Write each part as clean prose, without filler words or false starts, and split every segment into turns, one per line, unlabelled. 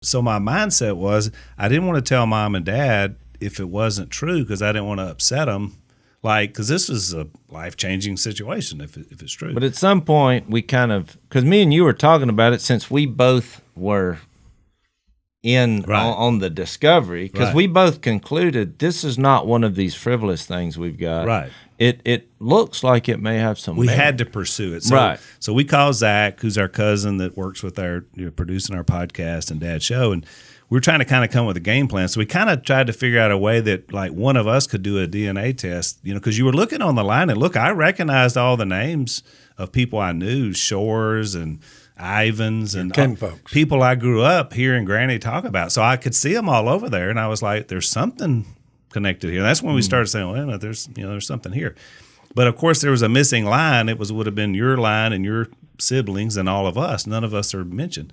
So my mindset was I didn't want to tell mom and dad if it wasn't true because I didn't want to upset them. Like, because this is a life-changing situation if it's true.
But at some point, we kind of, because me and you were talking about it since we both were in on the discovery, because we both concluded this is not one of these frivolous things we've got.
Right.
It looks like it may have some.
We had to pursue it. So, So we called Zach, who's our cousin that works with our producing our podcast and Dad's show, and we were trying to kind of come with a game plan. So we kind of tried to figure out a way that like one of us could do a DNA test, because you were looking on the line and look, I recognized all the names of people I knew, Shores and Ivans and
folks.
People I grew up hearing Granny talk about. So I could see them all over there, and I was like, there's something connected here. And that's when we started saying, well, there's something here. But of course, there was a missing line. It would have been your line and your siblings and all of us. None of us are mentioned.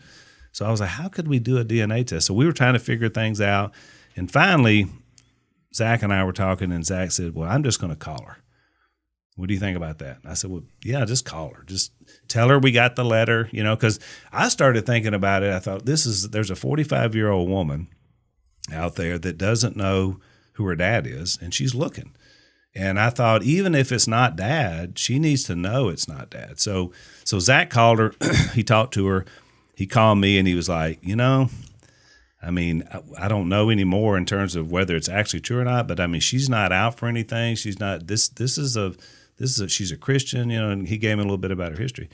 So I was like, how could we do a DNA test? So we were trying to figure things out. And finally, Zach and I were talking, and Zach said, well, I'm just going to call her. What do you think about that? And I said, well, yeah, just call her. Just tell her we got the letter, because I started thinking about it. I thought there's a 45-year-old woman out there that doesn't know who her dad is, and she's looking. And I thought, even if it's not Dad, she needs to know it's not Dad. So Zach called her. He talked to her. He called me, and he was like, I don't know anymore in terms of whether it's actually true or not, but she's not out for anything. She's not, she's a Christian, and he gave me a little bit about her history.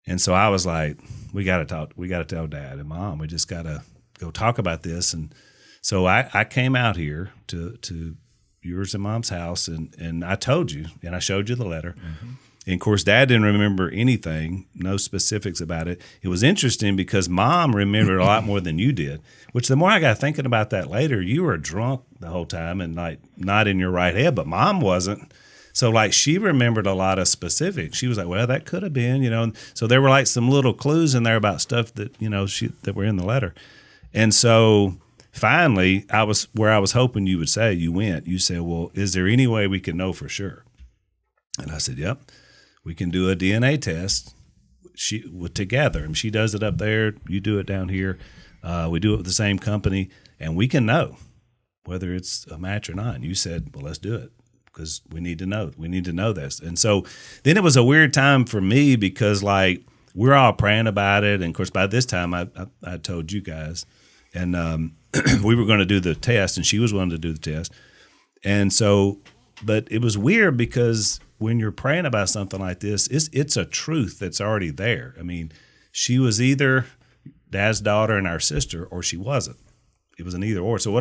And so I was like, we got to tell Dad and Mom, we just got to go talk about this. And so I came out here to yours and Mom's house, and I told you, and I showed you the letter. Mm-hmm. And of course, Dad didn't remember anything, no specifics about it. It was interesting because Mom remembered a lot more than you did, which the more I got thinking about that later, you were drunk the whole time and like not in your right head, but Mom wasn't. So like she remembered a lot of specifics. She was like, well, that could have been, And so there were like some little clues in there about stuff that, that were in the letter. And so finally, I was where I was hoping you would say. You said, well, is there any way we can know for sure? And I said, yep. We can do a DNA test together. And she does it up there. You do it down here. We do it with the same company, and we can know whether it's a match or not. And you said, well, let's do it because we need to know. We need to know this. And so then it was a weird time for me because, like, we're all praying about it. And, of course, by this time I told you guys. And we were going to do the test, and she was willing to do the test. And so, but it was weird because when you're praying about something like this, it's a truth that's already there. She was either Dad's daughter and our sister, or she wasn't. It was an either or. So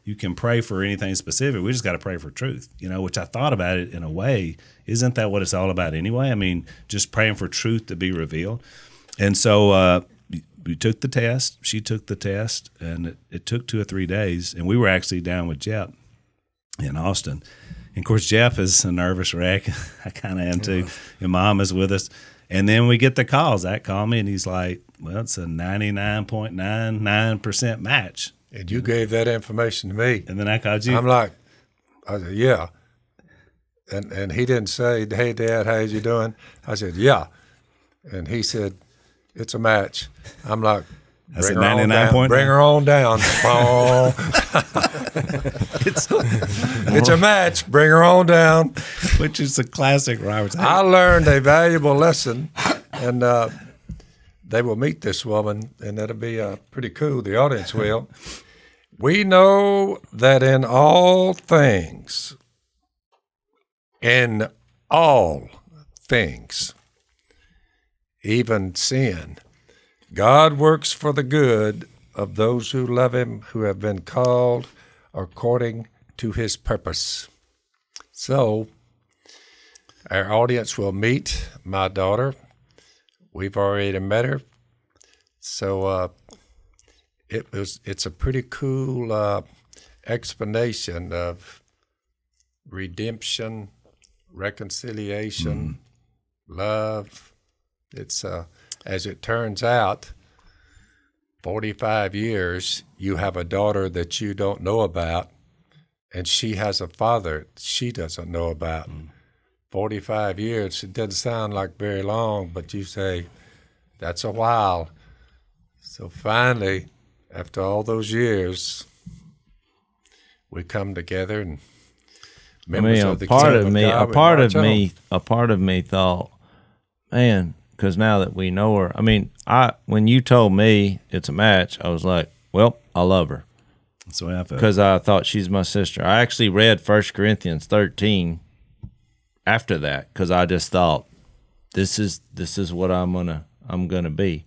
you can pray for anything specific. We just got to pray for truth, which I thought about it in a way. Isn't that what it's all about anyway? Just praying for truth to be revealed. And so we took the test. She took the test, and it took 2 or 3 days. And we were actually down with Jeff in Austin. And of course, Jeff is a nervous wreck. I kind of am too. And Mom is with us. And then we get the call. Zach called me, and he's like, well, it's a 99.99% match.
And you gave that information to me.
And then I called you.
I said, yeah. And he didn't say, hey, Dad, how's you doing? I said, yeah. And he said, it's a match. I'm like,
I said 99.9.
Bring her on down. It's a match. Bring her on down.
Which is a classic Robertson.
I learned a valuable lesson, and they will meet this woman, and that'll be pretty cool. The audience will. We know that in all things, even sin, God works for the good of those who love him, who have been called according to his purpose. So our audience will meet my daughter. We've already met her. So it's a pretty cool explanation of redemption, reconciliation, love. It's as it turns out, 45 years, you have a daughter that you don't know about, and she has a father she doesn't know about. 45 years, it doesn't sound like very long, but you say, that's a while. So finally, after all those years, we come together and members of the kingdom of God,
a part of me thought, man, because now that we know her, I mean, when you told me it's a match, I was like, well, I love her.
That's the way I felt.
Because I thought she's my sister. I actually read 1 Corinthians 13 after that because I just thought, this is what I'm gonna be.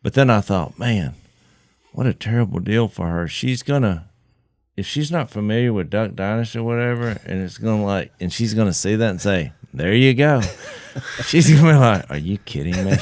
But then I thought, man, what a terrible deal for her. If she's not familiar with Duck Dynasty or whatever, and she's gonna see that and say, there you go. She's gonna be like, are you kidding me?